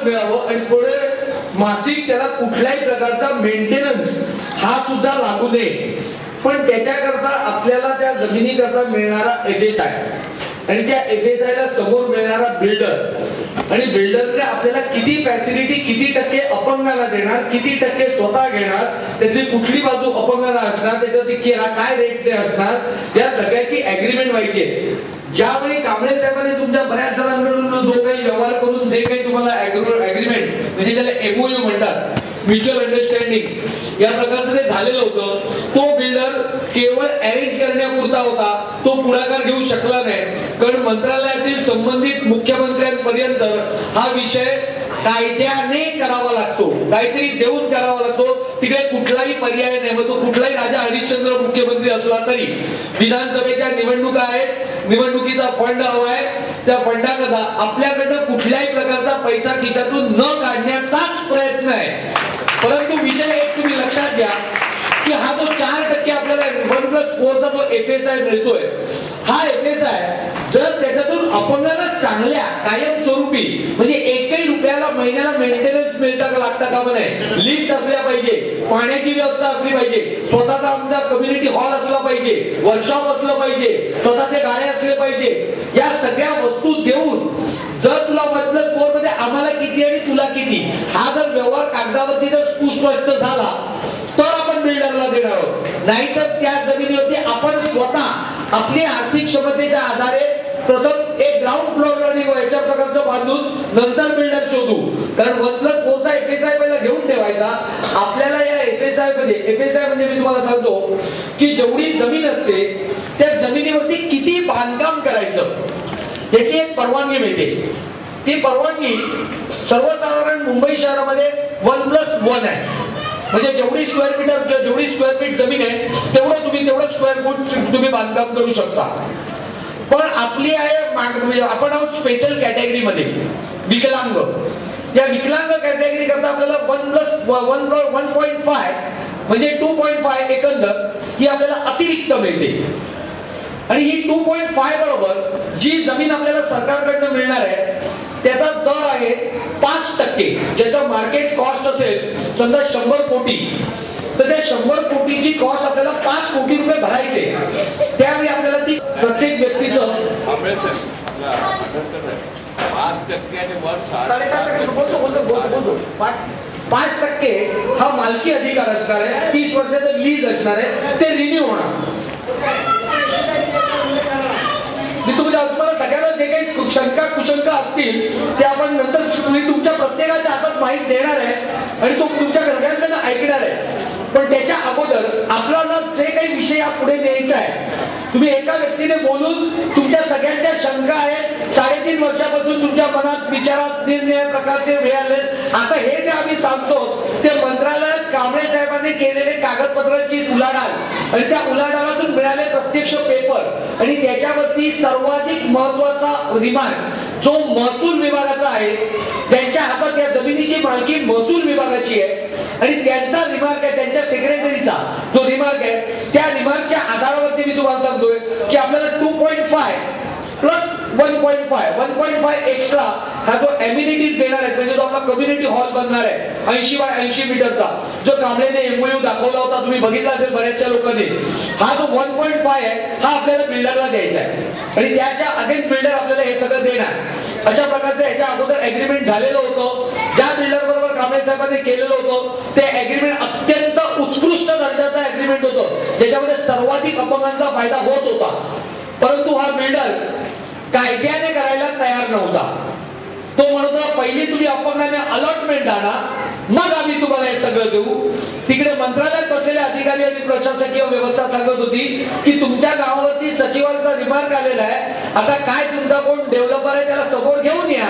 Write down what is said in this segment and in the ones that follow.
मिळावं आणि पुढे मासिक त्याला कुठल्याही प्रकारचा मेंटेनन्स हा सुद्धा लागू नये. पण त्याच्याकरता आपल्याला त्या जमिनीकरता मिळणारा FSI आणि त्या FSI ला समोर मिळणारा बिल्डर आणि बिल्डरने आपल्याला किती फॅसिलिटी, किती टक्के अपंगाला देणार, किती टक्के स्वतः घेणार, त्याची कुठली बाजू अपंगाला असणार, त्याच्यावरती काय रेट ते असणार, या सगळ्याची अग्रीमेंट व्हायची. ज्यावेळी कांबळे साहेबांनी तुमच्या बऱ्याच जणांकडून जो काही व्यवहार करून जे काही तुम्हाला अग्रीमेंट म्हणजे त्याला MOU म्हणतात, म्युच्युअल अंडरस्टँडिंग, या प्रकारचं ते झालेलं होतं, तो बिल्डर केवळ अरेंज करण्यापुरता होता, तो पुढाकार घेऊ शकला नाही. कारण मंत्रालयातील संबंधित मुख्यमंत्र्यांपर्यंत हा विषय कायद्याने करावा लागतो, काहीतरी देऊन करावा लागतो. तिकडे कुठलाही पर्याय नाही. मग तो कुठलाही राजा हरिश्चंद्र मुख्यमंत्री असला तरी विधानसभेच्या निवडणुका आहेत, निवडणुकीचा फंड हवाय, त्या फंडाकरता आपल्याकडनं कुठल्याही प्रकारचा पैसा खिशातून न काढण्याचाच प्रयत्न आहे. परंतु विषय एक तुम्ही लक्षात घ्या की हा जो 4% आपल्याला 1+4 चा जो FSI मिळतोय, हा FSI जर त्याच्यातून अपंगाला चांगल्या कायमस्वरूपी म्हणजे एकही रुपयाला महिन्याला मेंटेनन्स मिळता का लागता कामा नये, लिफ्ट असल्या पाहिजे, पाण्याची व्यवस्था असली पाहिजे, स्वतःचा आमचा कम्युनिटी हॉल असला पाहिजे, वर्कशॉप असलं पाहिजे, स्वतःचे गाळे असले पाहिजे, या सगळ्या वस्तू देऊन जर तुला 1+4 मध्ये आम्हाला किती आणि तुला किती हा जर व्यवहार कागदावरती जर सुस्पष्ट झाला तर आपण बिल्डरला देणार आहोत. नाहीतर त्या जमिनीवरती आपण स्वतः आपली आर्थिक क्षमतेच्या आधारे प्रथम एक ग्राउंड फ्लोर आणि याच्या प्रकारचं बांधून नंतर बिल्डर शोधू. कारण 1+4 चा FSI पहिला घेऊन ठेवायचा. आपल्याला या FSI म्हणजे मी तुम्हाला सांगतो की जेवढी जमीन असते त्या जमिनीवरती किती बांधकाम करायचं याची एक परवानगी मिळते. ती परवानगी सर्वसाधारण मुंबई शहरामध्ये 1+1 आहे. म्हणजे जेवढी स्क्वेअर फीट जमीन आहे तेवढं स्क्वेअर फूट तुम्ही बांधकाम करू शकता. पण आपली आहे आपण आहोत स्पेशल कॅटेगरी मध्ये विकलांग. या विकलांग कॅटेगरी करता आपल्याला 1.5 म्हणजे 2.5 एकंदर ही आपल्याला अतिरिक्त मिळते. आणि ही 2.5 बरोबर जी जमीन आपल्याला सरकारकडनं मिळणार आहे त्याचा दर आहे 5%. ज्याचा मार्केट कॉस्ट असेल समजा 100 कोटी, तर त्या 100 कोटीची कॉस्ट आपल्याला 5 कोटी रुपये भरायचे. त्यावेळी आपल्याला ती प्रत्येक व्यक्तीचं 5% हा मालकी अधिकार असणार आहे. 30 वर्षाचं लीज असणार आहे, ते रिन्यू होणार. मी तुम्हाला सगळ्यांना जे काही शंका कुशंका असतील ते आपण नंतर तुमच्या प्रत्येकाच्या हातात माहिती देणार आहे आणि तो तुमच्या सगळ्यांकडनं ऐकणार आहे. पण त्याच्या अगोदर आपल्याला जे काही विषय पुढे न्यायचा आहे, तुम्ही एका व्यक्तीने बोलून तुमच्या सगळ्यांच्या शंका आहेत 3.5 वर्षापासून तुमच्या मनात विचारात निर्णय प्रकारचे मिळाले. आता हे जे आम्ही सांगतो ते मंत्रालयात कांबळे साहेबांनी केलेले कागदपत्रांची उलाढाल आणि त्या उलाढालातून मिळाले प्रत्यक्ष पेपर आणि त्याच्यावरती सर्वाधिक महत्वाचा रिमार्क जो महसूल विभागाचा आहे, ज्यांच्या हातात या जमिनीची मालकी महसूल विभागाची आहे आणि त्यांचा रिमार्क आहे, त्यांच्या सेक्रेटरीचा जो रिमार्क आहे, त्या रिमार्कच्या आधारावरती मी तुम्हाला सांगतोय की आपल्याला 2.5 प्लस 1.5 एक्स्ट्रा हा जो एम्युनिटीज देणार आहे, म्हणजे जो आपला कम्युनिटी हॉल बनणार आहे 80 बाय 80 मीटरचा, जो कांबळेने MOU दाखवला होता, तुम्ही बघितला असेल बऱ्याचशा लोकांनी. हा जो 1.5 आहे हा आपल्याला बिल्डरला द्यायचा आहे आणि त्याच्या अगेन्स्ट बिल्डर आपल्याला हे सगळं देणार. अशा प्रकारचं याच्या अगोदर अग्रीमेंट झालेलं होतं. ज्या बिल्डर बरोबर कांबळे साहेबांनी केलेलं होतं ते अग्रीमेंट अत्यंत उत्कृष्ट दर्जाचं अग्रीमेंट होतं, ज्याच्यामध्ये सर्वाधिक अपंगांचा फायदा होत होता. परंतु हा बिल्डर कायद्याने करायला तयार नव्हता. तो म्हणत होता पहिली तुम्ही अपंगाने अलॉटमेंट आणा, मग आम्ही तुम्हाला हे सगळं देऊ. तिकडे मंत्रालयात बसलेले अधिकारी आणि प्रशासकीय व्यवस्था सांगत होती की तुमच्या गावावरती सचिवांचा रिमार्क आलेला आहे, आता काय तुमचा कोण डेव्हलपर आहे त्याला समोर घेऊन या.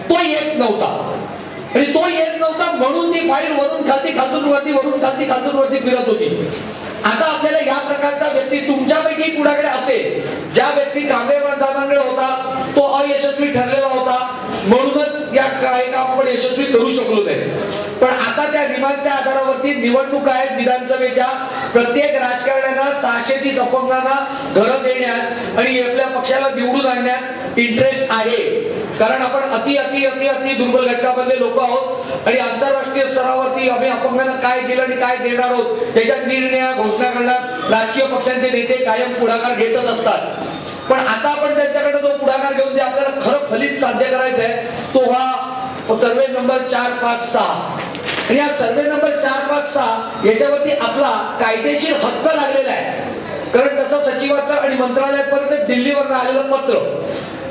तो येत नव्हता आणि तो येत नव्हता म्हणून ती फाईल वरून खालती खालतून वरती वरून खालती खालतून वरती फिरत होती. आता आपल्याला या प्रकारचा व्यक्ती तुमच्यापैकी कुणाकडे असेल, ज्या व्यक्ती कांबळे साहेबांकडे होता तो अयशस्वी ठरलेला होता, म्हणूनच या काय काम आपण यशस्वी करू शकलो नाही. पण आता त्या डिमांडच्या आधारावरती निवडणूक आहेत विधानसभेच्या, प्रत्येक राजकारण्यांना 630 अपंगांना घरं देण्यात आणि आपल्या पक्षाला निवडून आणण्यात इंटरेस्ट आहे. कारण आपण अति अति अति अति दुर्बल घटकामधले लोक आहोत आणि आंतरराष्ट्रीय स्तरावरती आम्ही अपंगांना काय दिलं आणि काय देणार आहोत त्याच्यात निर्णय घोषणा करण्यात राजकीय पक्षांचे नेते कायम पुढाकार घेतच असतात. पण आता आपण त्यांच्याकडे जो पुढाकार घेऊन जे आपल्याला खरं फलित साध्य करायचं आहे तो हा सर्वे नंबर 456. आणि या सर्वे नंबर 456 याच्यावरती आपला कायदेशीर हक्क लागलेला आहे. कारण त्याचं सचिवाचं आणि मंत्रालयापर्यंत दिल्लीवरून आलेलं पत्र.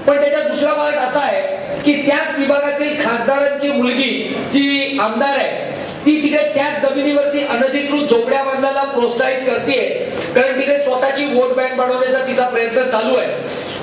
पण त्याचा दुसरा पार्ट असा आहे की त्याच विभागातील खासदारांची मुलगी जी आमदार आहे ती तिकडे त्याच जमिनीवरती अनधिकृत झोपड्या बांधायला प्रोत्साहित करते. कारण तिकडे स्वतःची वोट बँक बनवण्याचा तिचा प्रयत्न चालू आहे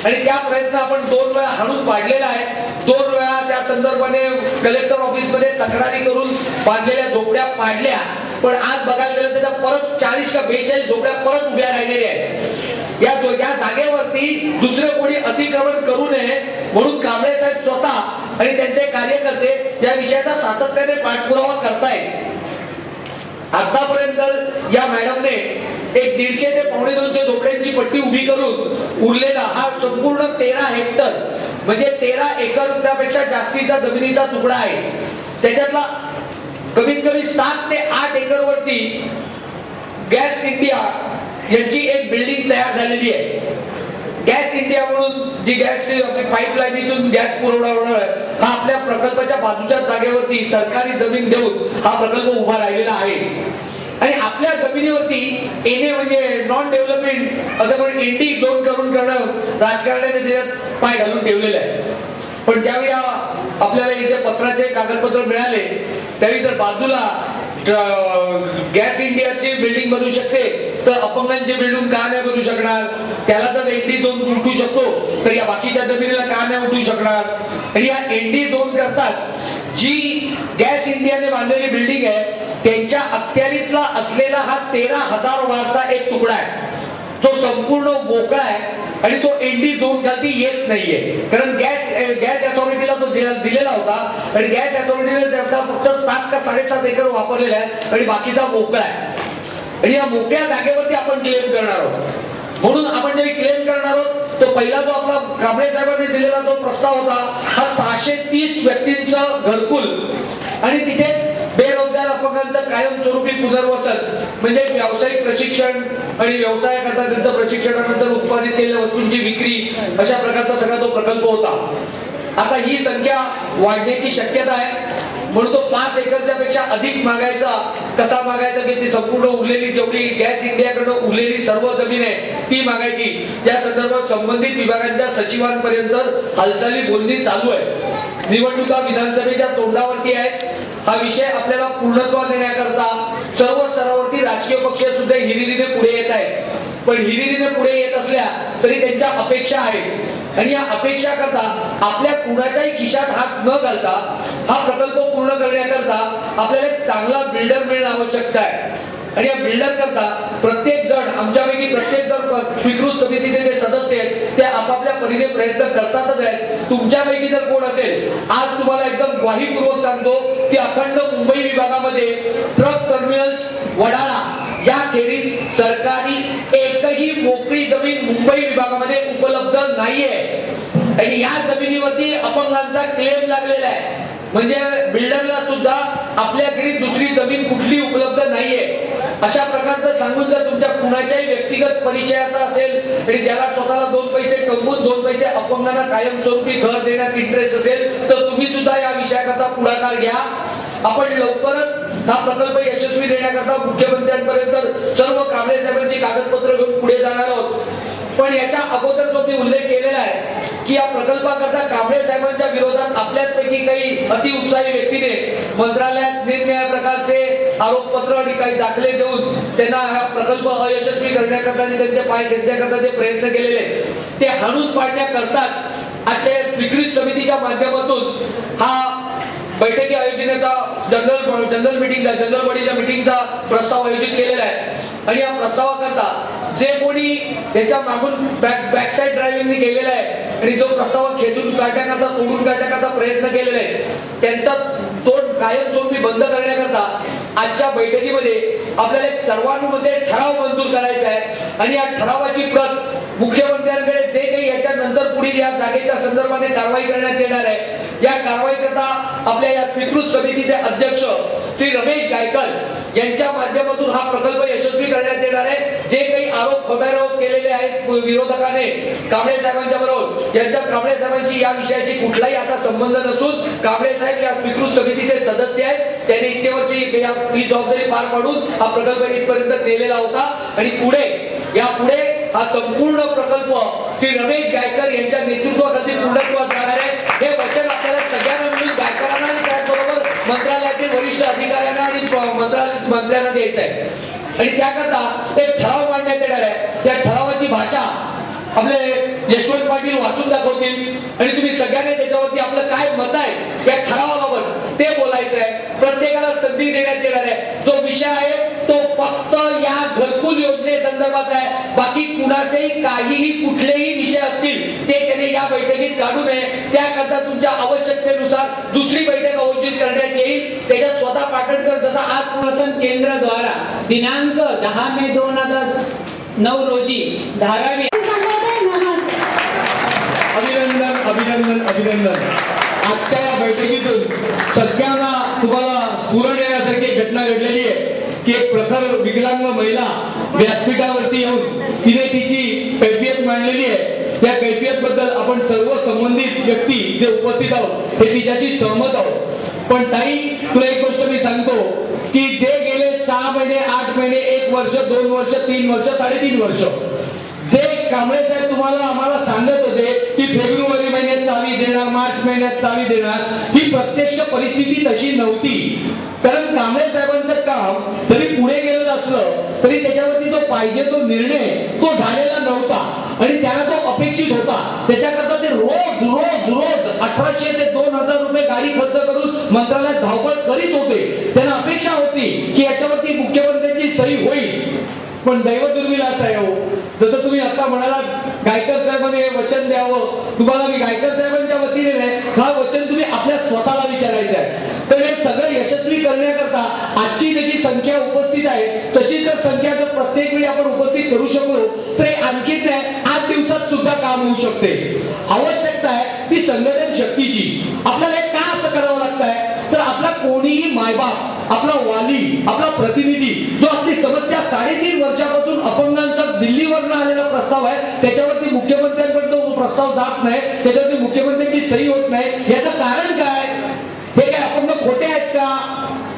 आणि त्या प्रयत्न आपण 2 वेळा हाणून पाडलेला आहे. 2 वेळा त्या संदर्भाने कलेक्टर ऑफिस मध्ये तक्रारी करून बांधलेल्या झोपड्या पाडल्या. पण आज बघायला गेलं त्याच्या परत 40 का 42 झोपड्या परत उभ्या राहिलेल्या आहेत. या जागेवरती दुसरे कोणी अतिक्रमण करू नये म्हणून कांबळे साहेब स्वतः आणि त्यांचे कार्यकर्ते या विषयाचा सातत्याने पाठपुरावा करतायत. आतापर्यंत या मॅडमने एक 150 ते 250 झोपड्यांची पट्टी उभी करून उरलेला हा संपूर्ण 13 हेक्टर म्हणजे 13 एकरपेक्षा जास्तीचा जमिनीचा तुकडा आहे. त्याच्यातला कमीत कमी 7 ते 8 एकर वरती गॅस इंडिया यांची एक बिल्डिंग तयार झालेली आहे. गॅस इंडिया म्हणून जी गॅस पाईपलाईनीतून गॅस पुरवठा होणार हा आपल्या प्रकल्पाच्या बाजूच्या जागेवरती सरकारी जमीन देऊन हा प्रकल्प उभा राहिलेला आहे. आणि आपल्या जमिनीवरती एनए म्हणजे नॉन डेव्हलपमेंट असं करून एनडी झोन करून करणं राजकारण्याने त्याच्यात पाय घालून ठेवलेलं आहे. पण ज्यावेळी आपल्याला इथे पत्राचे कागदपत्र मिळाले त्यावेळी जर बाजूला गॅस इंडियाची बिल्डिंग बनवू शकते तर अपंगांची बिल्डिंग का नाही बनवू शकणार. त्याला जर एनडी झोन उठू शकतो तर या बाकीच्या जमिनीला का नाही उठू शकणार. आणि या एनडी झोन करतात जी गॅस इंडियाने बांधलेली बिल्डिंग आहे त्यांच्या अखत्यारीतला असलेला हा 13,000 वारचा एक तुकडा आहे जो संपूर्ण मोकळा आहे आणि तो एनडी झोन खाली येत नाहीये. कारण गॅस अथॉरिटीला तो दिलेला होता आणि गॅस अथॉरिटीने त्याचा फक्त 7 का 7.5 एकर वापरलेला आहे आणि बाकीचा मोकळा आहे. आणि या मोकळ्या जागेवरती आपण क्लेम करणार आहोत. म्हणून आपण जे क्लेम करणार आहोत तो पहिला जो आपला कांबळे साहेबांनी दिलेला जो प्रस्ताव होता हा 630 व्यक्तींचं घरकुल आणि तिथे बेरोजगार अपंगांचं कायमस्वरूपी पुनर्वसन म्हणजे व्यावसायिक प्रशिक्षण आणि व्यवसाय करता त्यांचं प्रशिक्षणानंतर उत्पादित केलेल्या वस्तूंची विक्री अशा प्रकारचा सगळा तो प्रकल्प होता. आता ही संख्या वाढण्याची शक्यता आहे म्हणून तो 5 एकरच्या पेक्षा अधिक मागायचा. कसा मागायचा की ती संपूर्ण उरलेली जेवढी गॅस इंडियाकडे उरलेली सर्व जमीन आहे ती मागायची. या संदर्भात संबंधित विभागांच्या सचिवांपर्यंत हालचाली बोलणी चालू आहे. निवडणुका विधानसभेच्या तोंडावरती आहेत. हा विषय आपल्याला पूर्णत्वास देण्याकरता सर्व स्तरावरती राजकीय पक्ष सुद्धा हिरिरीने पुढे येत आहेत. पण हिरिरीने पुढे येत असल्या तरी त्यांच्या अपेक्षा आहेत आणि या अपेक्षा करता आपल्या कुणाच्याही खिशात हात न घालता हा प्रकल्प पूर्ण करण्याकरता आपल्याला एक चांगला बिल्डर मिळणं आवश्यक आहे. आणि या बिल्डर करता प्रत्येक जण आमच्यापैकी प्रत्येक जण स्वीकृत समितीचे जे सदस्य आहेत ते आपापल्या परीने प्रयत्न करतातच आहेत. तुमच्यापैकी जर कोण असेल आज तुम्हाला एकदम ग्वाहीपूर्वक सांगतो की अखंड मुंबई विभागामध्ये ट्रक टर्मिनल्स वडाळा या खेरीज सरकारी एकही मोकळी जमीन मुंबई विभागामध्ये उपलब्ध नाहीये. आणि या जमिनीवरती अपंगांचा क्लेम लागलेला आहे. म्हणजे बिल्डरला सुद्धा आपल्या घरी दुसरी जमीन कुठली उपलब्ध नाहीये. अशा प्रकारचं सांगून जर तुमच्या कुणाच्याही व्यक्तिगत परिचयाचा असेल आणि ज्याला स्वतःला 2 पैसे कमवून 2 पैसे अपंगांना कायमस्वरूपी घर देण्यात इंटरेस्ट असेल तर तुम्ही सुद्धा या विषयाकरता पुढाकार घ्या. आपण लवकरच हा प्रकल्प यशस्वी देण्याकरता मुख्यमंत्र्यांपर्यंत सर्व कांबळे साहेबांची कागदपत्र घेऊन पुढे जाणार आहोत. पण याच्या अगोदर जो मी उल्लेख केलेला आहे की या प्रकल्पाकरता कांबळे साहेबांच्या विरोधात आपल्यापैकी काही अतिउत्साही व्यक्तीने मंत्रालयात निरनिराळ्या प्रकारचे आरोपपत्र आणि काही दाखले देऊन त्यांना हा प्रकल्प अयशस्वी करण्याकरता आणि त्यांचे पाय खेचण्याकरता जे प्रयत्न केलेले ते हाणून पाडण्याकरताच आजच्या स्वीकृत समितीच्या माध्यमातून हा बैठकी आयोजनाचा जनरल बॉडीच्या मिटिंगचा प्रस्ताव आयोजित केलेला आहे. आणि या प्रस्तावाकरता जे कोणी याच्या मागून बॅकसाइड ड्रायव्हिंग केलेलं आहे आणि जो प्रस्ताव खेचून काढण्याकरता तोडून काढण्याकरता प्रयत्न केलेले आहेत त्यांचा तोड कायमस्वरूपी बंद करण्याकरता आजच्या बैठकीमध्ये आपल्याला एक सर्वानुमते ठराव मंजूर करायचा आहे आणि या ठरावाची प्रत मुख्यमंत्र्यांकडे जे काही याच्यानंतर पुढील या जागेच्या संदर्भाने कारवाई करण्यात येणार आहे या कारवाई करता आपल्या या स्वीकृत समितीचे अध्यक्ष श्री रमेश गायकर यांच्या माध्यमातून हा प्रकल्प यशस्वी करण्यात येणार आहे। जे काही आरोप खोटारोप केलेले आहेत विरोधकाने कांबळे साहेबांच्या बरोबर यांच्या कांबळे साहेबांची या विषयाशी कुठलाही आता संबंध नसून कांबळे साहेब या स्वीकृत समितीचे सदस्य आहेत। त्यांनी इतके वर्षी ही जबाबदारी पार पाडून हा प्रकल्प इथपर्यंत नेलेला होता आणि यापुढे हा संपूर्ण प्रकल्प श्री रमेश गायकर यांच्या नेतृत्वाखाली पूर्णत्वास जाणार आहे हे वचन आपल्याला सगळ्यांना मिळून गायकरांना आणि त्याचबरोबर मंत्रालयातील वरिष्ठ अधिकाऱ्यांना आणि मंत्र्यांना द्यायचं आहे आणि त्याकरता एक ठराव मांडण्यात येणार आहे। त्या ठरावाची भाषा आपले यशवंत पाटील वाचून दाखवतील आणि तुम्ही सगळ्यांनी त्याच्यावरती आपलं काय मत आहे या ठरावाबाबत ते बोलायचं आहे। प्रत्येकाला संधी देण्यात येणार आहे। जो विषय आहे तो फक्त या घरकुल योजनेसंदर्भात आहे। बाकी कुणाचेही काहीही कुठलेही विषय असतील ते त्याने या बैठकीत काढू नये। त्याकरता तुमच्या आवश्यकतेनुसार दुसरी बैठक आयोजित करण्यात येईल। त्याच्यात स्वतः पाटणकर जसा आज प्रशासन केंद्र द्वारा दिनांक 10 मे 2009 रोजी 12वी अभिनंदन। आजच्या या बैठकीतून सगळ्यांना तुम्हाला स्फुरण येण्यासारखी एक घटना घडलेली आहे की एक प्रखर विकलांग महिला व्यासपीठावरती येऊन तिने तिची कैफियत मांडलेली आहे। या कैफियत बद्दल आपण सर्व संबंधित व्यक्ती जे उपस्थित आहोत हे तिच्याशी सहमत आहोत। पण ताई तुला एक गोष्ट मी सांगतो की जे गेले 4 महिने 8 महिने 1 वर्ष 2 वर्ष 3 वर्ष 3.5 वर्ष जे कांबळे साहेब तुम्हाला आम्हाला सांगत होते की फेब्रुवारी महिन्यात चावी देणार मार्च महिन्यात चावी देणार ही प्रत्यक्ष परिस्थिती तशी नव्हती। कारण कांबळे साहेबांचं काम जरी पुढे गेलेलं असलं तरी त्याच्यावरती जो पाहिजे तो निर्णय तो झालेला नव्हता आणि त्याला तो अपेक्षित होता। त्याच्याकरता ते रोज 1800 ते 2000 रुपये गाडी खर्च करून मंत्रालयात धावपळ करीत होते। त्यांना अपेक्षा होती की याच्यावरती मुख्यमंत्र्यांची सही होईल पण दैव दुर्मिळ असं आहे हो। जसं तुम्ही आता म्हणाला गायकर साहेबांनी वचन द्यावं तुम्हाला मी गायकर साहेबांच्या वतीने नाही हा वचन तुम्ही आपल्या स्वतःला विचारायचं आहे। तर हे सगळं यशस्वी करण्याकरता आजची जशी संख्या उपस्थित आहे तशी जर संख्या जर प्रत्येक वेळी आपण उपस्थित करू शकलो तर आणखीच नाही 8 दिवसात सुद्धा काम होऊ शकते। आवश्यकता आहे ती संघटन शक्तीची। आपल्याला हे का असं करावं लागतंय तर आपला कोणीही मायबाप आपला वाली आपला प्रतिनिधी जो आपली समस्या 3.5 वर्षापासून अपंगांचा दिल्लीवरून आलेला प्रस्ताव आहे त्याच्यावरती मुख्यमंत्र्यांपर्यंत तो प्रस्ताव जात नाही त्याच्यावरती मुख्यमंत्र्यांची सही होत नाही याचं कारण काय हे काय अपंग खोटे आहेत का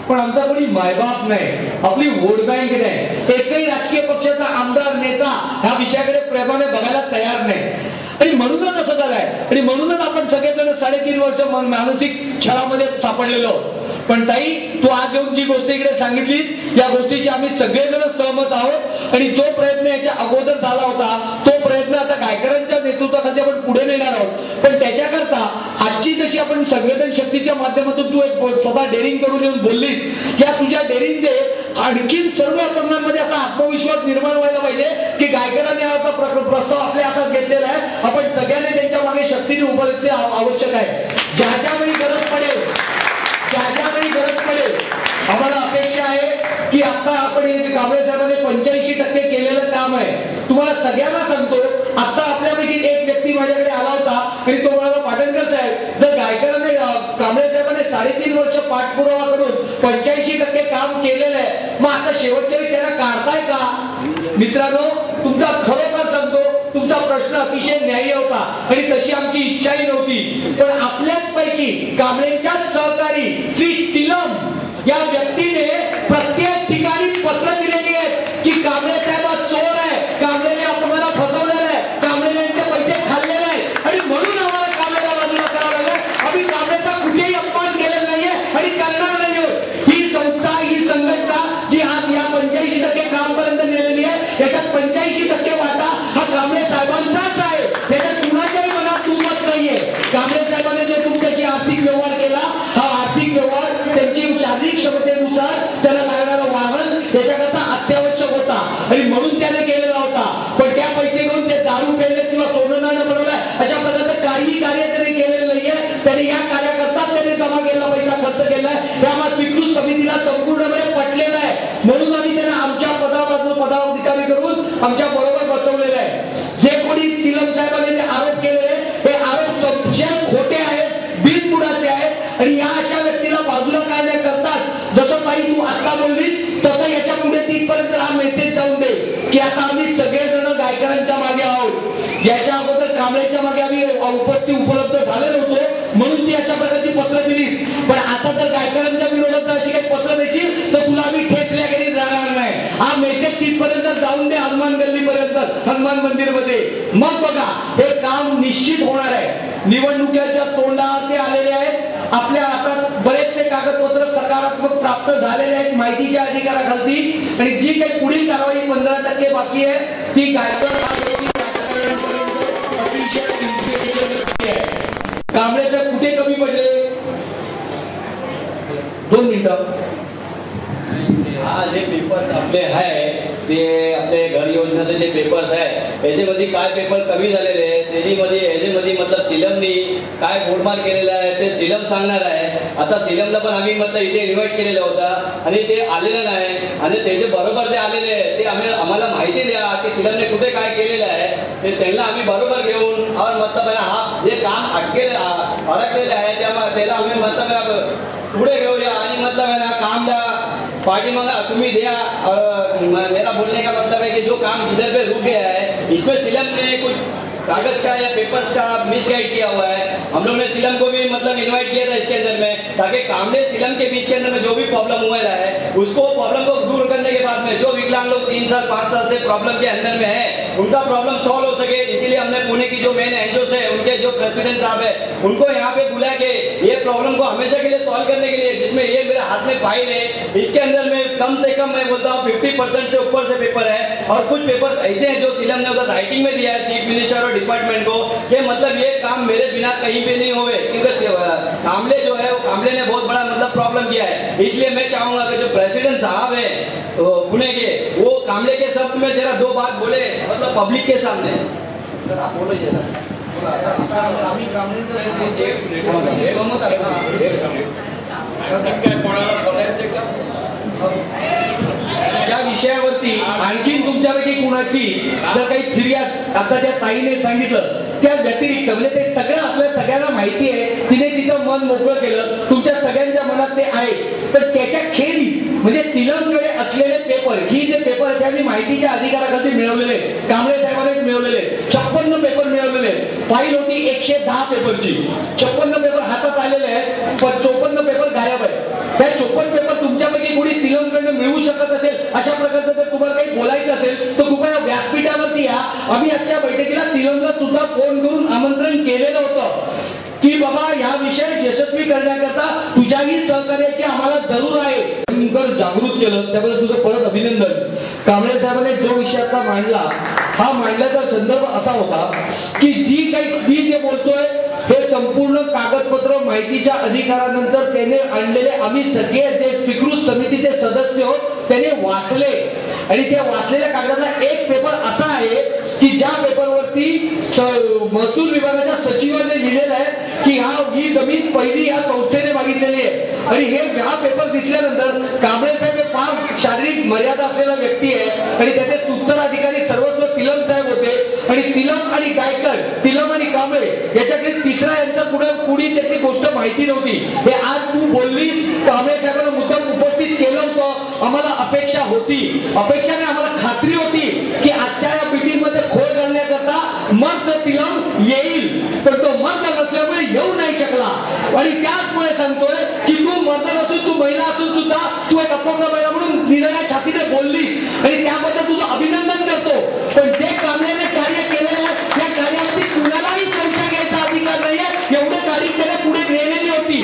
पण आमचा कोणी मायबाप नाही आपली वोट बँक नाही एकही राजकीय पक्षाचा आमदार नेता ह्या विषयाकडे प्रेमाने बघायला तयार नाही आणि म्हणूनच असं झालंय आणि म्हणूनच आपण सगळेजण 3.5 वर्ष मानसिक छळामध्ये सापडलेलो। पण ताई तू आज येऊन जी गोष्ट इकडे सांगितलीस या गोष्टीची आम्ही सगळेजण सहमत आहोत आणि जो प्रयत्न याच्या अगोदर झाला होता तो प्रयत्न आता गायकरांच्या नेतृत्वाखाली आपण पुढे नेणार आहोत। पण त्याच्याकरता आजची जशी आपण संवेदन शक्तीच्या माध्यमातून तू एक स्वतः डेअरिंग करून येऊन बोललीस या तुझ्या डेअरिंगने आणखीन सर्व अपंगांमध्ये असा आत्मविश्वास निर्माण व्हायला पाहिजे की गायकरांनी हा प्रस्ताव आपल्या हातात घेतलेला आहे। आपण सगळ्यांनी त्यांच्या मागे शक्तीने उभं राहणे आवश्यक आहे। ज्या वेळी गरज पडेल आम्हाला अपेक्षा आहे की आता आपण कांबळे साहेबांनी 85% केलेलं काम आहे। तुम्हाला सगळ्यांना सांगतो आता आपल्यापैकी एक व्यक्ती माझ्याकडे आला होता आणि तो म्हणाला पाटणकर साहेब जर गायकरांनी कांबळे साहेबांनी 3.5 वर्ष पाठपुरावा करून 85% काम केलेलं आहे मग आता शेवटच्या वेळी त्यांना काढताय का? मित्रांनो तुमचा खरोखर सांगतो तुमचा प्रश्न अतिशय न्याय्य होता आणि तशी आमची इच्छाही नव्हती पण आपल्याच पैकी कांबळेंच्याच सहकारी श्री तिलम या व्यक्तीने प्रत्येक ठिकाणी पत्र दिलेली आहेत की कांबळे साहेब चोर आहे कांबळेने अपंगाला फसवलेलं आहे कांबळेने पैसे खाल्लेले आहेत आणि म्हणून आम्हाला कांबळेला बाजूला करावं लागलं। आम्ही कांबळेचा कुठेही अपमान केलेला नाहीये आणि करणार नाही आहोत। ही संस्था ही संघटना जी आज या 85% कामपर्यंत नेलेली आहे याच्यात 85% वाटा हा कांबळे साहेबांचाच आहे। त्याच्यात कुणाच्याही मनात दुमत नाहीये। कांबळे साहेबांनी जो तुमच्याशी आर्थिक व्यवहार केला हा आर्थिक व्यवहार त्यांची शारीरिक क्षमतेनुसार त्याला लागणारं वाहन त्याच्याकरता अत्यावश्यक होता आणि म्हणून त्याने केलेला होता पण त्या पैसे घेऊन ते दारू पेले किंवा सोनं नाणं बनवलंय अशा प्रकारचं आमच्या बरोबर बसवलेले आहे. जे कोणी तिलम साहेबांनी जे आरोप केलेले हे आरोप संशय खोटे आहेत, बिनबुडाचे आहेत आणि या अशा व्यक्तीला बाजूला काढण्याकरतात जसं ताई तू आता बोललीस तसं याच्या पुढे तिथपर्यंत हा मेसेज जाऊन दे की आता आम्ही सगळेजण गायकरांच्या मागे आहोत. याच्या अगोदर कांबळेच्या मागे आम्ही उपलब्ध झाले नव्हतो म्हणून ती अशा प्रकारची पत्र दिलीस, पण आता जर गायकरांच्या विरोधात अशी काही पत्र देशील तर तुला आम्ही ठेचल्या गेली जाणार नाही. हा मेसेज तिथपर्यंत जाऊन दे हनुमान गल्लीपर्यंत, हनुमान मंदिर मध्ये. मग बघा हे काम निश्चित होणार आहे. निवडणुकीच्या तोंडावर ते आलेले आहेत. आपल्या हातात बरेचसे कागदपत्र सकारात्मक प्राप्त झालेले आहेत माहितीच्या अधिकाराखाली आणि जी काही पुढील कारवाई 15% बाकी आहे ती कांबळेचं कुठे कमी पडले. 2 मिनिटं. हा जे पेपर्स आपले आहे ते आपले घर योजनेचे जे पेपर्स आहे याच्यामध्ये काय पेपर कमी झालेले आहे त्याच्यामध्ये याच्यामध्ये मतलब सिलमनी काय गोडमाल केलेला आहे ते सिलम सांगणार आहे. आता सिलमला पण आम्ही मतलब इथे इन्व्हाइट केलेला होता आणि ते आलेलं नाही आणि त्याचे बरोबर जे आलेले आहे ते आम्हाला माहिती द्या की सिलमने कुठे काय केलेलं आहे ते त्यांना आम्ही बरोबर घेऊन और मतलब हा जे काम अडकलेलं आहे त्याला आम्ही मतलब पुढे घेऊया आणि मतलब है ना कामला पार्टी मंगा तुम्हें दिया. और मेरा बोलने का मतलब है कि जो काम जिधर पे रुक गया है इसमें सिलम ने कुछ कागज का या पेपर्स का मिसगाइड किया हुआ है. हम लोग ने सिलम को भी मतलब इनवाइट किया था इसके अंदर में ताकि कामले सिलम के बीच के अंदर में जो भी प्रॉब्लम हुआ है उसको प्रॉब्लम को दूर करने के बाद में जो विकलांग लोग 3 साल 5 साल से प्रॉब्लम के अंदर में है उनका प्रॉब्लम सॉल्व हो सके. इसीलिए हमने पुणे की जो मेन एनजीओ है उनके जो प्रेसिडेंट साहब है उनको यहाँ पे बुला के ये प्रॉब्लम को हमेशा के लिए सॉल्व करने के लिए जिसमें ये मेरे हाथ में फाइल है इसके अंदर में कम से कम मैं बोलता हूँ 50% से ऊपर से पेपर है और कुछ पेपर ऐसे हैं जो सिलम ने उधर राइटिंग में दिया है चीफ मिनिस्टर और डिपार्टमेंट को कि मतलब ये काम मेरे बिना कहीं पे नहीं होवे क्योंकि कामले जो है कामले ने बहुत बड़ा मतलब प्रॉब्लम किया है. इसलिए मैं चाहूंगा कि जो प्रेसिडेंट साहब है तो पुणे के वो कामले के शब्द में जरा 2 बात बोले मतलब पब्लिक के सामने. सर आप बोलो जरा. या विषयावरती आणखीन तुमच्यापैकी कुणाची जर काही फिर्याद आता त्या ताईने सांगितलं त्या व्यतिरिक्त म्हणजे ते सगळं आपल्या सगळ्यांना माहिती आहे. तिने तिचं मन मोकळं केलं, तुमच्या सगळ्यांच्या मनात ते आहे. तर त्याच्या खेरीज म्हणजे तिलमकडे असलेले पेपर ही जे पेपर आहेत आम्ही माहितीच्या अधिकाराखाली मिळवलेले कांबळे साहेबांनीच मिळवलेले 56 पेपर मिळवलेले. फाईल होती 110 पेपरची. 56 पेपर हातात आलेले आहेत पण 54 पेपर गायब आहे. त्या 54 पेपर तुमच्यापैकी कोणी तिलमकडनं मिळवू शकत असेल अशा प्रकारचं जर तुम्हाला काही बोलायचं असेल तर कृपया व्यासपीठावरती या. आम्ही आजच्या बैठकीला तिलमला सुद्धा फोन करून आमंत्रण केलेलं होतं की बाबा ह्या विषय यशस्वी करण्याकरता तुझ्याही सहकार्याची आम्हाला जरूर आहे. जागृत केलं त्याबद्दल तुझं परत अभिनंदन. कांबळे साहेबांनी जो विषय आता मांडला हा मांडल्याचा संदर्भ असा होता की जी काही मी जे बोलतोय हे संपूर्ण कागदपत्र माहितीच्या अधिकारानंतर त्याने आणलेले आम्ही सगळे जे स्वीकृत समितीचे सदस्य होत त्याने वाचले आणि त्या वाचलेल्या कागदाचा एक पेपर असा आहे की ज्या पेपरवरती महसूल विभागाच्या सचिवांनी लिहिलेलं आहे की ही जमीन पहिली या संस्थेने मागितलेली आहे. आणि हा पेपर दिसल्यानंतर कांबळे साहेब हे फार शारीरिक मर्यादा असलेला व्यक्ती आहे आणि त्याचे उत्तराधिकारी सर्वस्व तिलम साहेब होते आणि तिलम आणि गायकर तिलम आणि कांबळे याच्याकडे तिसरा यांचा पुढे त्याची गोष्ट माहिती नव्हती. हे आज तू बोललीस कांबळे साहेबांना मुद्दाम उपस्थित केलं होतं. आम्हाला अपेक्षा होती, अपेक्षाने आम्हाला खात्री होती की आजच्या या मीटिंग मध्ये खोड घालण्याकरता मग तिलम येईल पण तो मग नसल्यामुळे येऊ नाही शकला. आणि त्याचमुळे सांगतोय की तू मतदार असून तू महिला असून सुद्धा तू एक अपंग महिला म्हणून निरण्या छातीने बोललीस आणि त्याबद्दल तुझं अभिनंदन करतो. पण जे कांबळेने कार्य केलेलं आहे त्या कार्यावरती कुणालाही संशय घ्यायचा अधिकार नाहीये. एवढे तारीख त्याने पुढे नेलेली होती.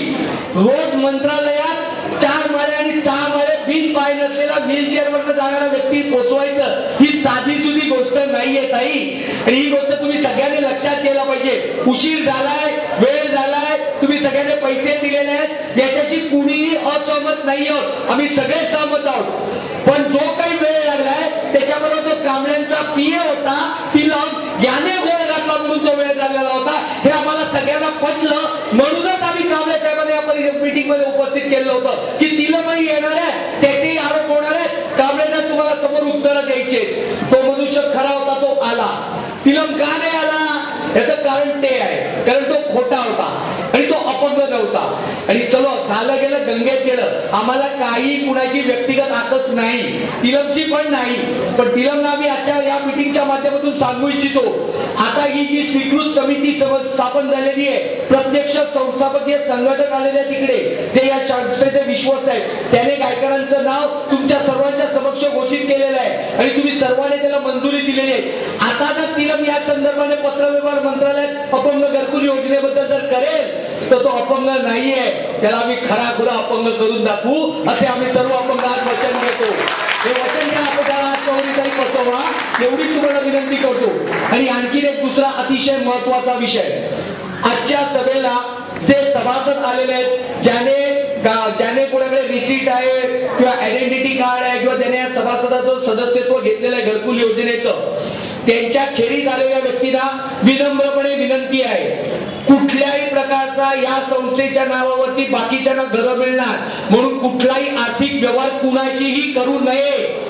रोज मंत्रालयात 4 माळे आणि 6 माळे बिन पाय नसलेला व्हीलचेअर वरनं जाणारा व्यक्ती पोचवायचं ही साधी सुधी गोष्ट नाहीये ताई. आणि ही गोष्ट तुम्ही सगळ्यांनी लक्षात केला पाहिजे. उशीर झालाय, वेळ झालाय, तुम्ही सगळ्यांनी पैसे दिलेले आहेत याच्याशी कुणीही असहमत नाही आहोत. आम्ही सगळे सहमत आहोत. पण जो काही वेळ लागलाय त्याच्याबरोबर जो कांबळ्यांचा पीए होता तिलम याने गोळ घातला म्हणून तो वेळ झालेला होता हे आम्हाला सगळ्यांना पटलं. म्हणूनच आम्ही कांबळे साहेबांना या मीटिंग मध्ये उपस्थित केलं होतं की तिलमही येणार आहे त्याचेही आरोप होणार आहे. कांबळे साहेब तुम्हाला समोर उत्तरं द्यायचे. तो मनुष्य मनुष्य खरा होता तो आला. तिलम का नाही आला याचं कारण ते आहे, कारण तो खोटा होता आणि तो अपंग नव्हता. आणि चलो झालं गेलं, गंगेत गेलं, आम्हाला काही कुणाची व्यक्तिगत आकस नाही, तिलमची पण नाही. पण तिलमला आम्ही आजच्या या मीटिंगच्या माध्यमातून सांगू इच्छितो, आता ही जी स्वीकृत समिती स्थापन झालेली आहे, प्रत्यक्ष संस्थापकीय संघटक आलेले तिकडे जे या संस्थेचे विश्वास आहेत, त्याने गायकरांचं नाव तुमच्या सर्वांच्या समक्ष घोषित केलेलं आहे आणि तुम्ही सर्वांनी त्याला मंजुरी दिलेली आहे. आता जर तिलम या संदर्भाने पत्रव्यवहार मंत्रालयात अपंग घरकुल योजनेबद्दल जर करेल तर तो अपंग नाहीये, त्याला आम्ही खरा अपंग करून दाखवू असे आम्ही सर्व अपंग आज वचन घेतो. हे वचन घ्या, आपल्याला आज 24 तारीख बसवा एवढी तुम्हाला विनंती करतो. आणि आणखी एक दुसरा अतिशय महत्वाचा विषय, आजच्या सभेला जे सभासद आलेले आहेत, ज्याने कोणाकडे रिसीट आहे किंवा आयडेंटिटी कार्ड आहे किंवा ज्याने या सभासदाचं सदस्यत्व घेतलेलं आहे घरकुल योजनेचं, त्यांच्या खेरीज आलेल्या व्यक्तींना विनम्रपणे विनंती आहे, कुठल्याही प्रकारचा या संस्थेच्या नावावरती बाकीच्यांना घरं मिळणार म्हणून कुठलाही आर्थिक व्यवहार कुणाशीही करू नये.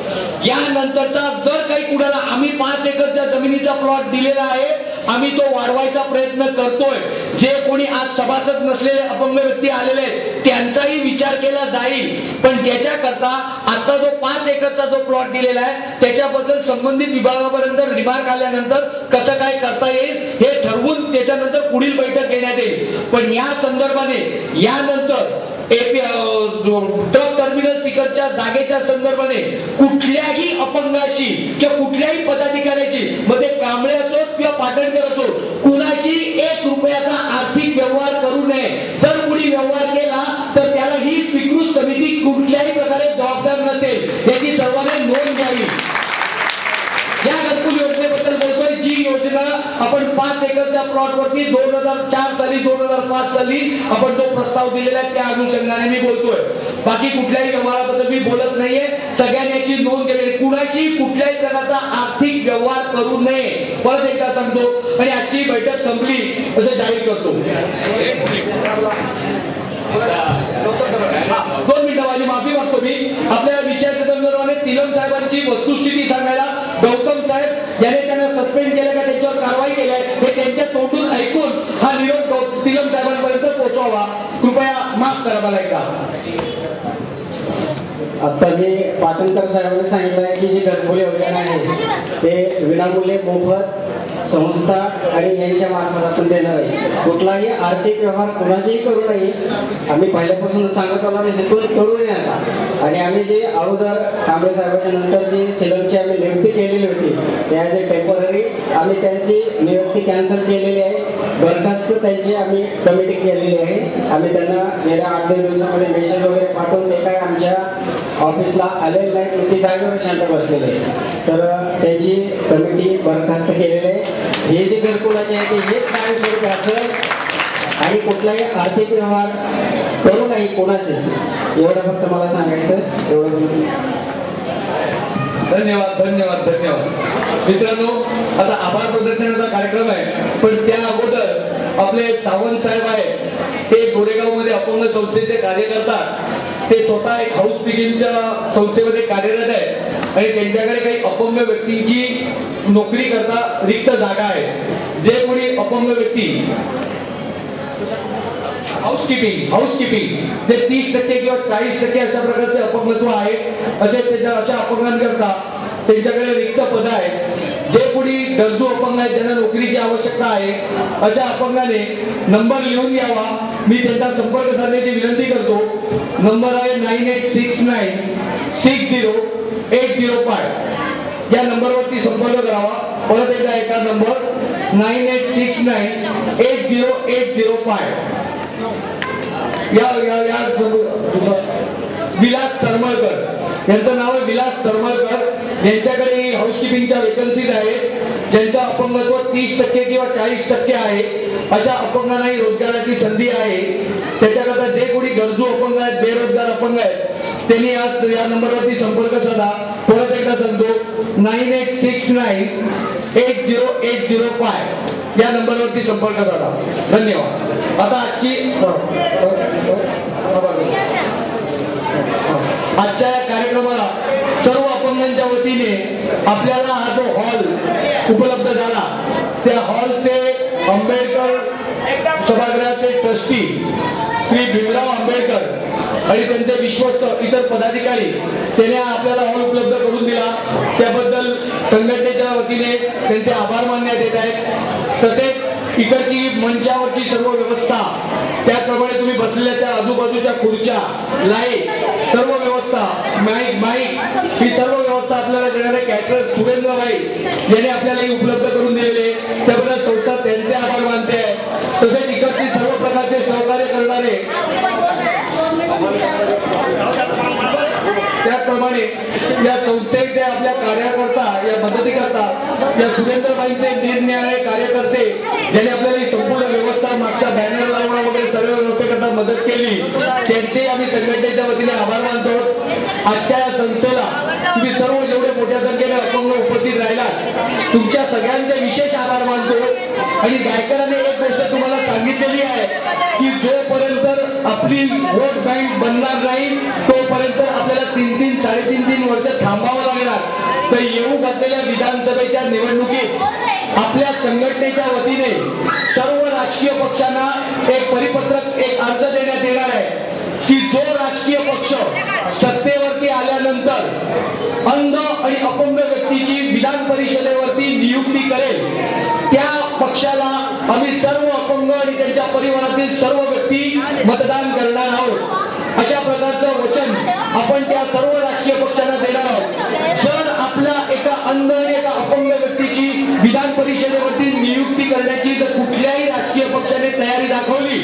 यानंतरचा जर काही कुणाला, आम्ही 5 एकरच्या जमिनीचा प्लॉट दिलेला आहे, आम्ही तो वाढवायचा प्रयत्न करतोय. जे कोणी आज सभासद नसलेले अपंग व्यक्ती आलेले आहेत त्यांचाही विचार केला जाईल. पण त्याच्याकरता आता जो 5 एकरचा जो प्लॉट दिलेला आहे त्याच्याबद्दल संबंधित विभागापर्यंत रिमार्क आल्यानंतर कसं काय करता येईल हे ठरवून त्याच्यानंतर पुढील बैठक घेण्यात येईल. पण या संदर्भाने यानंतर ट्रक टर्मिनल तिकडच्या जागेच्या संदर्भाने कुठल्याही अपंगाची किंवा कुठल्याही पदाधिकाऱ्याची, मग ते कांबळे असोत किंवा पाटणकर असो, कुणाची 1 रुपयाचा आर्थिक व्यवहार करू नये. जर कुणी व्यवहार केला तर त्याला ही स्वीकृत समिती कुठल्याही प्रकारे जबाबदार नसेल याची सर्वांनी नोंद घ्यावी. या घरकुल योजनेबद्दल बोलतोय, जी योजना आपण 5 एकरच्या प्लॉट वरती 2004 साली 2005 साली आपण जो प्रस्ताव दिलेला आहे त्या अनुषंगाने मी बोलतोय. बाकी कुठल्याही व्यवहाराबद्दल मी बोलत नाहीये. सगळ्यांनी याची नोंद घेतली, कुणाची कुठल्याही प्रकारचा आर्थिक व्यवहार करू नये, परत एकदा सांगतो. आणि आजची बैठक संपली असं जाहीर करतो. 2 मिनिटं माझी माफी मागतो मी. आपल्या विषयाच्या संदर्भाने तिलम साहेबांची वस्तुस्थिती सांगायला गौतम साहेब याने त्यांना सस्पेंड केलं का त्याच्यावर कारवाई केली हे त्यांच्या तोंडून ऐकून हा निरोप तिलम साहेबांपर्यंत पोहोचवावा. कृपया माफ करा मला एकदा. आता जे पाटणकर साहेबांनी सांगितलं आहे की जी घरकुल योजना आहे ते विनामूल्य मोफत संस्था आणि यांच्या मार्फत आपण देणार आहे. कुठलाही आर्थिक व्यवहार कुणाचाही करू नये. आम्ही पहिल्यापासून सांगत आलो आणि तिथून करू नये आता. आणि आम्ही जे अगोदर कांबळे साहेबांच्या नंतर जी सिलमची आम्ही नियुक्ती केलेली होती त्या जे टेम्पररी आम्ही त्यांची नियुक्ती कॅन्सल केलेली आहे. बरखास्त त्यांची आम्ही कमिटी केलेली आहे. आम्ही त्यांना गेल्या 8-10 दिवसामध्ये मेसेज वगैरे पाठवून ते काय आमच्या ऑफिसला आलेले नाही, ती जागेवर शांत बसलेले. तर त्यांची कमिटी बरखास्त केलेली आहे. हे जे घरकुलाचे आहे ते हेच कायमस्वरूपी असेल आणि कुठलाही आर्थिक व्यवहार करू नाही कोणाचेच, एवढं फक्त मला सांगायचं. एवढं. धन्यवाद धन्यवाद धन्यवाद. मित्रांनो, आता आभार प्रदर्शनाचा कार्यक्रम आहे, पण त्या अगोदर आपले सावंत साहेब आहेत, ते गोरेगाव मध्ये अपंग संस्थेचे कार्य करतात. ते स्वतः एक हाऊस किपिंगच्या संस्थेमध्ये कार्यरत आहेत आणि त्यांच्याकडे काही अपंग व्यक्तींची नोकरी करता रिक्त जागा आहे. जे कोणी अपंग व्यक्ती हाऊसकीपिंग ते 30% किंवा 40% अशा प्रकारचे अपंगत्व आहे, अशा अपंगांकरता त्यांच्याकडे रिक्त पद आहेत. जे कोणी गरजू अपंग आहेत ज्यांना नोकरीची आवश्यकता आहे अशा अपंगाने नंबर लिहून घ्यावा. मी त्यांचा संपर्क साधण्याची विनंती करतो. नंबर आहे 9869 60 या नंबरवरती संपर्क करावा. परत एकदा एका नंबर 9869 80 या विलास सरमळकर यांचं नाव आहे. विलास सरमळकर यांच्याकडे हाऊसकीपिंगच्या वेकन्सीज आहेत. ज्यांचं अपंगत्व 30% किंवा 40% आहे अशा अपंगांनाही रोजगाराची संधी आहे. त्याच्याकरता जे कोणी गरजू अपंग आहेत, बेरोजगार अपंग आहेत, त्यांनी आज या नंबरवरती संपर्क साधा. परत एकदा सांगतो 9869 80 या नंबरवरती संपर्क साधा. धन्यवाद. आता आजच्या या कार्यक्रमाला सर्व अपंगांच्या वतीने आपल्याला हा जो हॉल ट्रस्टी श्री भीमराव आंबेडकर आणि त्यांचे विश्वस्त इतर पदाधिकारी त्याने आपल्याला हॉल उपलब्ध करून दिला, त्याबद्दल संघटनेच्या वतीने त्यांचे आभार मानण्यात येत आहेत. तसेच इकडची मंचावरची सर्व व्यवस्था, त्याचप्रमाणे तुम्ही बसलेल्या त्या आजूबाजूच्या खुर्च्या, लाईट, सर्व व्यवस्था, माईक ही सर्व व्यवस्था आपल्याला देणारे कॅटर सुरेंद्र भाई यांनी आपल्याला ही उपलब्ध करून दिलेले, त्याबद्दल संस्था त्यांचे आभार मानते आहे. तसेच इकडची सर्व प्रकारचे सहकार्य करणारे, त्याचप्रमाणे या संस्थेचे आपल्या कार्यकर्ता, या मदतीकरता, या सुरेंद्रबाईंचे निरनिराळे कार्यकर्ते ज्यांनी आपल्याला ही संपूर्ण व्यवस्था, मागचा बॅनर लावणं वगैरे सर्व व्यवस्थेकरता मदत केली, त्यांचे आम्ही संघटनेच्या वतीने आभार मानतो. आजच्या या संस्थेला तुम्ही सर्व जेवढे मोठ्या संख्येने अपंग उपस्थित राहिला, तुमच्या सगळ्यांचे विशेष आभार मानतो. आणि गायकरांनी एक गोष्ट तुम्हाला सांगितलेली आहे की जोपर्यंत आपली वोट बँक बनणार नाही तोपर्यंत आपल्याला 3-3, 3.5 वर्ष थांबावं लागणार. तर येऊ घातलेल्या विधानसभेच्या निवडणुकीत आपल्या संघटनेच्या वतीने सर्व राजकीय पक्षांना एक परिपत्रक, एक अर्ज देण्यात येणार आहे की जो राजकीय पक्ष सत्तेवरती आल्यानंतर अंध आणि अपंग व्यक्तीची विधान परिषदेवरती नियुक्ती करेल त्या पक्षाला आम्ही सर्व अपंग आणि त्यांच्या परिवारातील सर्व व्यक्ती मतदान करणार आहोत. अशा प्रकारचं वचन आपण त्या सर्व राजकीय पक्षांना देणार आहोत. जर आपल्या एका अंध आणि एका अपंग व्यक्तीची विधान परिषदेवरती नियुक्ती करण्याची जर कुठल्याही राजकीय पक्षाने तयारी दाखवली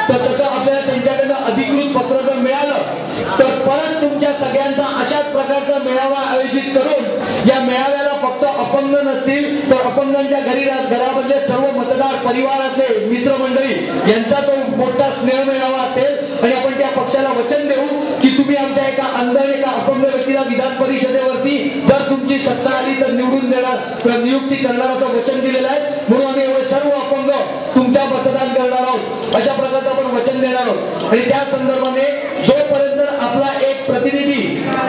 तर तसं आपल्याला त्यांच्याकडनं अधिकृत पत्र जर मिळालं तर परत तुमच्या सगळ्यांचा अशाच प्रकारचा मेळावा आयोजित करून या मेळाव्याला फक्त अपंग नसतील तर अपंगांच्या घरामधले सर्व मतदार, परिवार असेल, मित्रमंडळी यांचा तो मोठा स्नेह मेळावा असेल आणि आपण त्या पक्षाला वचन देऊ की तुम्ही आमच्या एका अंध, एका अपंग व्यक्तीला विधान परिषदेवरती जर तुमची सत्ता आली तर निवडून देणार, नियुक्ती करणार असं वचन दिलेलं आहे. म्हणून आम्ही एवढे सर्व अपंग तुमच्या मतदान करणार आहोत, अशा प्रकारचं आपण वचन देणार आहोत. आणि त्या संदर्भाने जोपर्यंत आपला एक प्रतिनिधी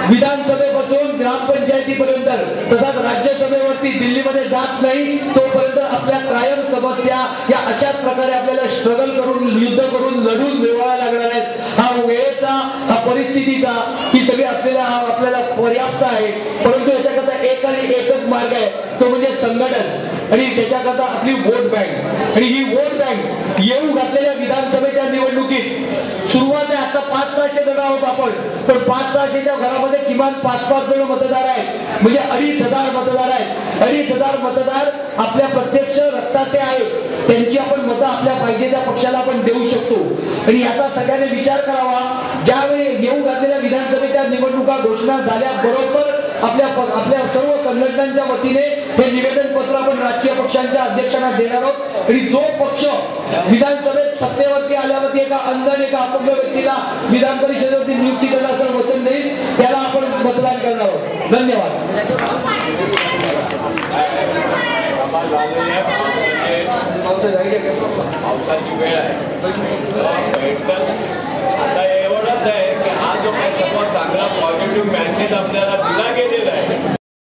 विधानसभेपासून ग्रामपंचायतीपर्यंत तसाच राज्यसभेवरती दिल्लीमध्ये जात नाही तोपर्यंत आपल्या कायम समस्या या अशाच प्रकारे आपल्याला स्ट्रगल करून, युद्ध करून, लढून मिळवायला लागणार आहेत. हा वेळेचा, हा परिस्थितीचा, ही सगळी असलेला हा आपल्याला पर्याप्त आहे. परंतु याच्याकरता एक आणि एकच मार्ग आहे, तो म्हणजे संघटन आणि त्याच्याकरता आपली वोट बँक. आणि ही वोट बँक येऊ घातलेल्या विधानसभेच्या निवडणुकीत सुरुवात आहे. आता 500-600 जण आहोत आपण, पण 500-600च्या घरामध्ये किमान 5-5 जण मतदार आहेत, म्हणजे 2500 मतदार आहेत. 2500 मतदार आपल्या प्रत्यक्ष रक्ताचे आहेत, त्यांची आपण मतं आपल्या पाहिजे त्या पक्षाला आपण देऊ शकतो. आणि याचा सगळ्यांनी विचार करावा. ज्यावेळी येऊ घातलेल्या विधानसभेच्या निवडणुका घोषणा झाल्याबरोबर आपल्या सर्व संघटनांच्या वतीने हे निवेदन पत्र आपण राजकीय पक्षांच्या अध्यक्षांना देणार आहोत. आणि जो पक्ष विधानसभेत सत्तेवरती आल्यावरती एका अंध, एका अपंग व्यक्तीला विधान परिषदेवरती नियुक्ती करण्याचं वचन देईल त्याला आपण मतदान करणार आहोत. धन्यवाद. पावसाची वेळ आहे, आता एवढंच आहे की हा जो काही समोर चांगला पॉझिटिव्ह मॅसेज आपल्याला दिला गेलेला आहे